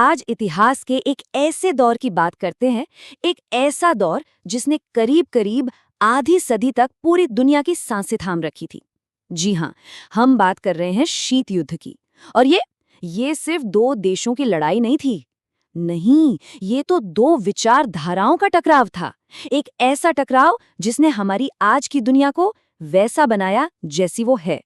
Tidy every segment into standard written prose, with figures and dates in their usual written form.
आज इतिहास के एक ऐसे दौर की बात करते हैं, एक ऐसा दौर जिसने करीब करीब आधी सदी तक पूरी दुनिया की सांसें थाम रखी थी। जी हाँ, हम बात कर रहे हैं शीत युद्ध की। और ये सिर्फ दो देशों की लड़ाई नहीं थी। नहीं, ये तो दो विचारधाराओं का टकराव था। एक ऐसा टकराव जिसने हमारी आज की दुनिया को वैसा बनाया जैसी वो है।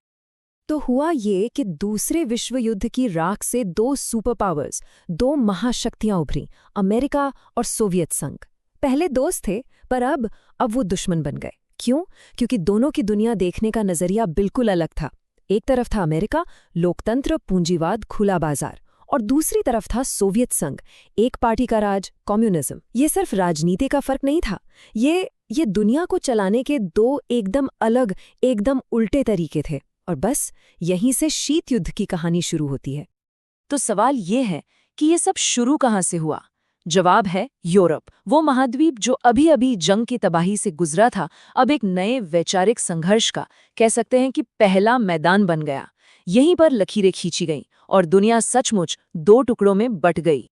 तो हुआ ये कि दूसरे विश्व युद्ध की राख से दो सुपर पावर्स, दो महाशक्तियां उभरी, अमेरिका और सोवियत संघ। पहले दोस्त थे, पर अब वो दुश्मन बन गए। क्यों? क्योंकि दोनों की दुनिया देखने का नजरिया बिल्कुल अलग था। एक तरफ था अमेरिका, लोकतंत्र, पूंजीवाद, खुला बाजार, और दूसरी तरफ था सोवियत संघ, एक पार्टी का राज, कम्युनिज्म। ये सिर्फ राजनीति का फर्क नहीं था, ये दुनिया को चलाने के दो एकदम अलग, एकदम उल्टे तरीके थे। और बस यहीं से शीत युद्ध की कहानी शुरू होती है। तो सवाल ये है कि ये सब शुरू कहाँ से हुआ? जवाब है यूरोप। वो महाद्वीप जो अभी अभी जंग की तबाही से गुजरा था, अब एक नए वैचारिक संघर्ष का, कह सकते हैं कि पहला मैदान बन गया। यहीं पर लकीरें खींची गईं और दुनिया सचमुच दो टुकड़ों में बट गई।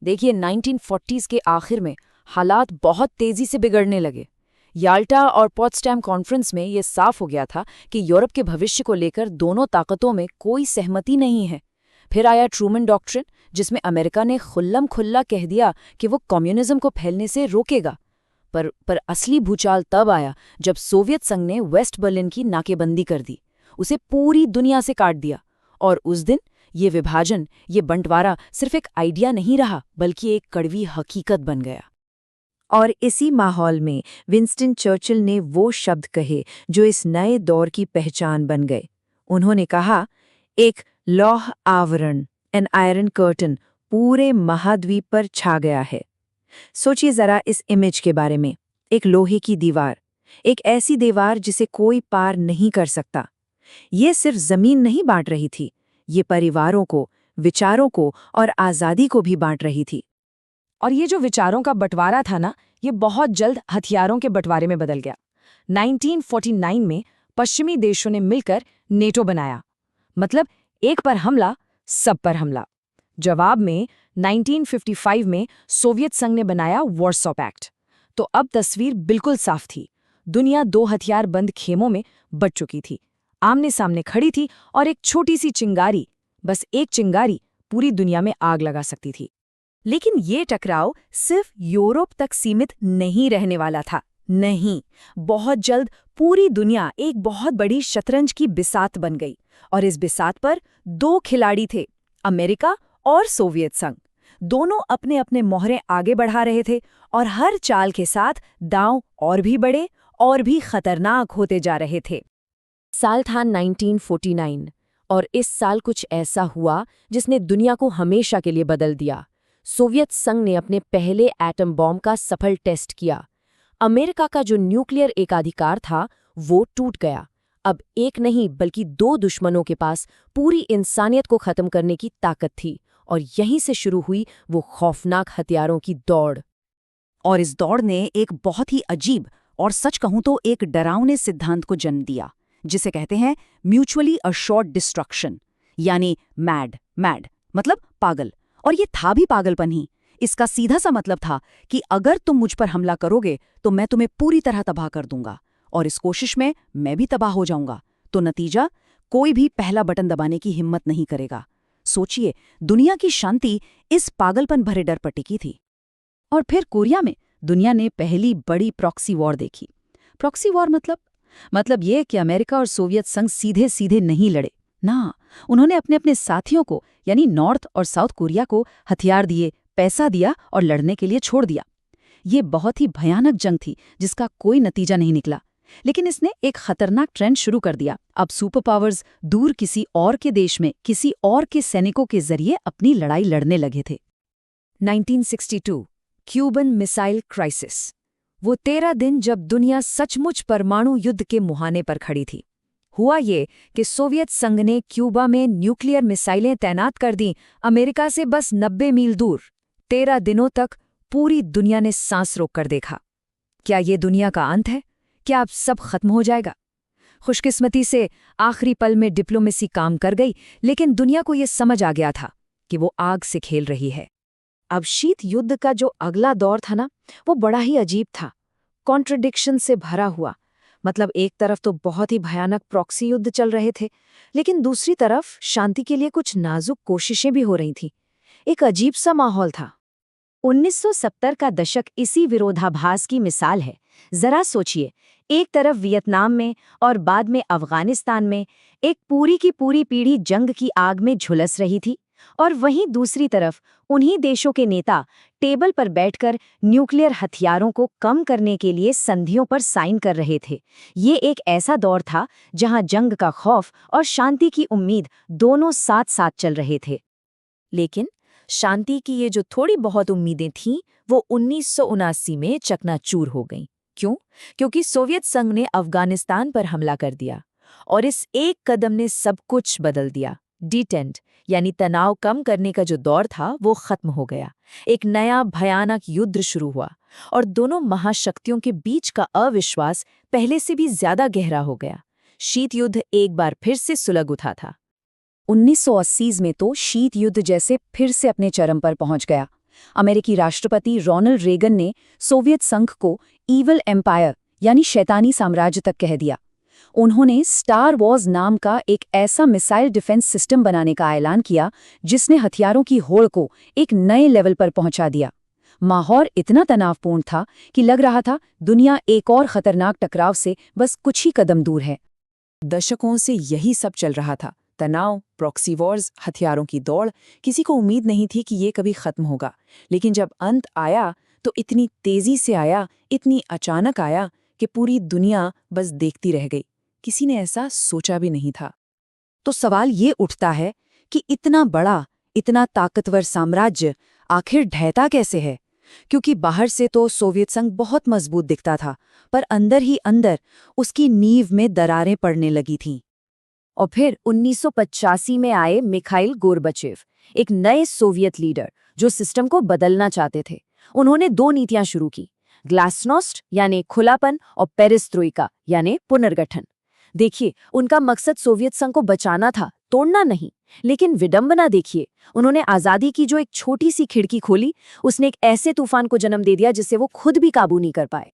देखिए, 1940s के आखिर में हालात बहुत तेजी से बिगड़ने लगे। याल्टा और पोट्सडैम कॉन्फ्रेंस में ये साफ हो गया था कि यूरोप के भविष्य को लेकर दोनों ताकतों में कोई सहमति नहीं है। फिर आया ट्रूमन डॉक्ट्रिन, जिसमें अमेरिका ने खुल्लम खुल्ला कह दिया कि वो कम्युनिज्म को फैलने से रोकेगा। पर असली भूचाल तब आया जब सोवियत संघ ने वेस्ट बर्लिन की नाकेबंदी कर दी, उसे पूरी दुनिया से काट दिया। और उस दिन ये विभाजन, ये बंटवारा सिर्फ एक आइडिया नहीं रहा, बल्कि एक कड़वी हकीकत बन गया। और इसी माहौल में विंस्टन चर्चिल ने वो शब्द कहे जो इस नए दौर की पहचान बन गए। उन्होंने कहा, एक लौह आवरण, एन आयरन कर्टन, पूरे महाद्वीप पर छा गया है। सोचिए जरा इस इमेज के बारे में। एक लोहे की दीवार, एक ऐसी दीवार जिसे कोई पार नहीं कर सकता। ये सिर्फ जमीन नहीं बांट रही थी, ये परिवारों को, विचारों को और आज़ादी को भी बांट रही थी। और ये जो विचारों का बंटवारा था ना, ये बहुत जल्द हथियारों के बंटवारे में बदल गया। 1949 में पश्चिमी देशों ने मिलकर नेटो बनाया। मतलब एक पर हमला, सब पर हमला। जवाब में 1955 में सोवियत संघ ने बनाया वॉर्सो पैक्ट। तो अब तस्वीर बिल्कुल साफ थी। दुनिया दो हथियार बंद खेमों में बट चुकी थी, आमने सामने खड़ी थी, और एक छोटी सी चिंगारी, बस एक चिंगारी, पूरी दुनिया में आग लगा सकती थी। लेकिन ये टकराव सिर्फ यूरोप तक सीमित नहीं रहने वाला था। नहीं, बहुत जल्द पूरी दुनिया एक बहुत बड़ी शतरंज की बिसात बन गई। और इस बिसात पर दो खिलाड़ी थे, अमेरिका और सोवियत संघ। दोनों अपने अपने मोहरें आगे बढ़ा रहे थे, और हर चाल के साथ दांव और भी बड़े और भी खतरनाक होते जा रहे थे। साल था 1949, और इस साल कुछ ऐसा हुआ जिसने दुनिया को हमेशा के लिए बदल दिया। सोवियत संघ ने अपने पहले एटम बॉम्ब का सफल टेस्ट किया। अमेरिका का जो न्यूक्लियर एकाधिकार था, वो टूट गया। अब एक नहीं बल्कि दो दुश्मनों के पास पूरी इंसानियत को खत्म करने की ताकत थी। और यहीं से शुरू हुई वो खौफनाक हथियारों की दौड़। और इस दौड़ ने एक बहुत ही अजीब, और सच कहूं तो एक डरावने सिद्धांत को जन्म दिया, जिसे कहते हैं म्यूचुअली अश्योर्ड डिस्ट्रक्शन, यानी मैड मतलब पागल। और ये था भी पागलपन ही। इसका सीधा सा मतलब था कि अगर तुम मुझ पर हमला करोगे तो मैं तुम्हें पूरी तरह तबाह कर दूंगा, और इस कोशिश में मैं भी तबाह हो जाऊंगा। तो नतीजा, कोई भी पहला बटन दबाने की हिम्मत नहीं करेगा। सोचिए, दुनिया की शांति इस पागलपन भरे डर पर टिकी थी। और फिर कोरिया में दुनिया ने पहली बड़ी प्रॉक्सी वॉर देखी। प्रॉक्सी वॉर मतलब ये कि अमेरिका और सोवियत संघ सीधे सीधे नहीं लड़े ना, उन्होंने अपने अपने साथियों को, यानी नॉर्थ और साउथ कोरिया को हथियार दिए, पैसा दिया और लड़ने के लिए छोड़ दिया। ये बहुत ही भयानक जंग थी जिसका कोई नतीजा नहीं निकला, लेकिन इसने एक खतरनाक ट्रेंड शुरू कर दिया। अब सुपर पावर्स दूर किसी और के देश में किसी और के सैनिकों के जरिए अपनी लड़ाई लड़ने लगे थे। 1962 क्यूबन मिसाइल क्राइसिस, वो 13 दिन जब दुनिया सचमुच परमाणु युद्ध के मुहाने पर खड़ी थी। हुआ ये कि सोवियत संघ ने क्यूबा में न्यूक्लियर मिसाइलें तैनात कर दी, अमेरिका से बस 90 मील दूर। 13 दिनों तक पूरी दुनिया ने सांस रोक कर देखा। क्या ये दुनिया का अंत है? क्या अब सब खत्म हो जाएगा? खुशकिस्मती से आखिरी पल में डिप्लोमेसी काम कर गई, लेकिन दुनिया को ये समझ आ गया था कि वो आग से खेल रही है। अब शीत युद्ध का जो अगला दौर था ना, वो बड़ा ही अजीब था, कॉन्ट्रडिक्शन से भरा हुआ। मतलब एक तरफ तो बहुत ही भयानक प्रॉक्सी युद्ध चल रहे थे, लेकिन दूसरी तरफ शांति के लिए कुछ नाजुक कोशिशें भी हो रही थीं। एक अजीब सा माहौल था। 1970 का दशक इसी विरोधाभास की मिसाल है। जरा सोचिए, एक तरफ वियतनाम में और बाद में अफगानिस्तान में एक पूरी की पूरी पीढ़ी जंग की आग में झुलस रही थी, और वहीं दूसरी तरफ उन्हीं देशों के नेता टेबल पर बैठकर न्यूक्लियर हथियारों को कम करने के लिए संधियों पर साइन कर रहे थे। ये एक ऐसा दौर था जहां जंग का खौफ और शांति की उम्मीद दोनों साथ साथ चल रहे थे। लेकिन शांति की ये जो थोड़ी बहुत उम्मीदें थीं, वो 1979 में चकनाचूर हो गईं। क्यों? क्योंकि सोवियत संघ ने अफगानिस्तान पर हमला कर दिया, और इस एक कदम ने सब कुछ बदल दिया। डिटेंट यानी तनाव कम करने का जो दौर था, वो खत्म हो गया। एक नया भयानक युद्ध शुरू हुआ, और दोनों महाशक्तियों के बीच का अविश्वास पहले से भी ज्यादा गहरा हो गया। शीत युद्ध एक बार फिर से सुलग उठा था। 1980 में तो शीत युद्ध जैसे फिर से अपने चरम पर पहुंच गया। अमेरिकी राष्ट्रपति रोनाल्ड रेगन ने सोवियत संघ को ईविल एम्पायर यानी शैतानी साम्राज्य तक कह दिया। उन्होंने स्टार वॉर्स नाम का एक ऐसा मिसाइल डिफेंस सिस्टम बनाने का ऐलान किया जिसने हथियारों की होड़ को एक नए लेवल पर पहुंचा दिया। माहौल इतना तनावपूर्ण था कि लग रहा था दुनिया एक और खतरनाक टकराव से बस कुछ ही कदम दूर है। दशकों से यही सब चल रहा था, तनाव, प्रॉक्सी वॉर्स, हथियारों की दौड़। किसी को उम्मीद नहीं थी कि ये कभी खत्म होगा, लेकिन जब अंत आया तो इतनी तेजी से आया, इतनी अचानक आया कि पूरी दुनिया बस देखती रह गई। किसी ने ऐसा सोचा भी नहीं था। तो सवाल ये उठता है कि इतना बड़ा, इतना ताकतवर साम्राज्य आखिर ढहता कैसे है? क्योंकि बाहर से तो सोवियत संघ बहुत मजबूत दिखता था, पर अंदर ही अंदर उसकी नींव में दरारें पड़ने लगी थीं। और फिर 1985 में आए मिखाइल गोर्बाचेव, एक नए सोवियत लीडर जो सिस्टम को बदलना चाहते थे। उन्होंने दो नीतियां शुरू की, ग्लासनोस्ट यानी खुलापन और पेरेस्ट्रोइका यानी पुनर्गठन। देखिए, उनका मकसद सोवियत संघ को बचाना था, तोड़ना नहीं। लेकिन विडंबना देखिए, उन्होंने आजादी की जो एक छोटी सी खिड़की खोली, उसने एक ऐसे तूफान को जन्म दे दिया जिससे वो खुद भी काबू नहीं कर पाए।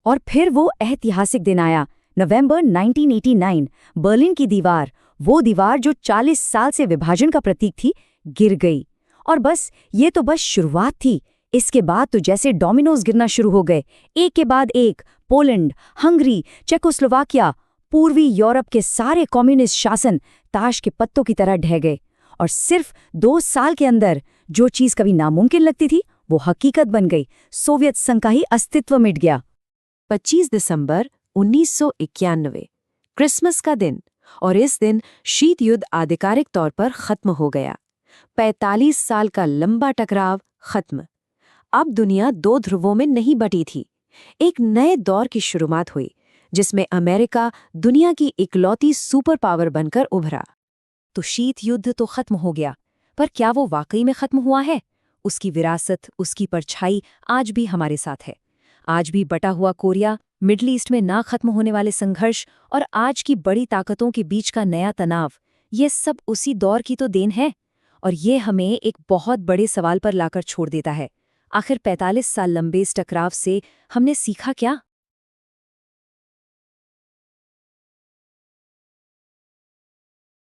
और फिर वो ऐतिहासिक दिन आया, नवंबर 1989। बर्लिन की दीवार, वो दीवार जो 40 साल से विभाजन का प्रतीक थी, गिर गई। और बस ये तो बस शुरुआत थी। इसके बाद तो जैसे डोमिनोज गिरना शुरू हो गए, एक के बाद एक। पोलैंड, हंगरी, चेकोस्लोवाकिया, पूर्वी यूरोप के सारे कम्युनिस्ट शासन ताश के पत्तों की तरह ढह गए। और सिर्फ 2 साल के अंदर जो चीज कभी नामुमकिन लगती थी, वो हकीकत बन गई। सोवियत संघ का ही अस्तित्व मिट गया। 25 दिसंबर 1991, क्रिसमस का दिन, और इस दिन शीत युद्ध आधिकारिक तौर पर खत्म हो गया। 45 साल का लंबा टकराव खत्म। अब दुनिया 2 ध्रुवों में नहीं बटी थी। एक नए दौर की शुरुआत हुई, जिसमें अमेरिका दुनिया की इकलौती सुपर पावर बनकर उभरा। तो शीत युद्ध तो खत्म हो गया, पर क्या वो वाकई में खत्म हुआ है? उसकी विरासत, उसकी परछाई आज भी हमारे साथ है। आज भी बटा हुआ कोरिया, मिडल ईस्ट में ना खत्म होने वाले संघर्ष, और आज की बड़ी ताकतों के बीच का नया तनाव, ये सब उसी दौर की तो देन है। और ये हमें एक बहुत बड़े सवाल पर लाकर छोड़ देता है। आखिर 45 साल लंबे इस टकराव से हमने सीखा क्या?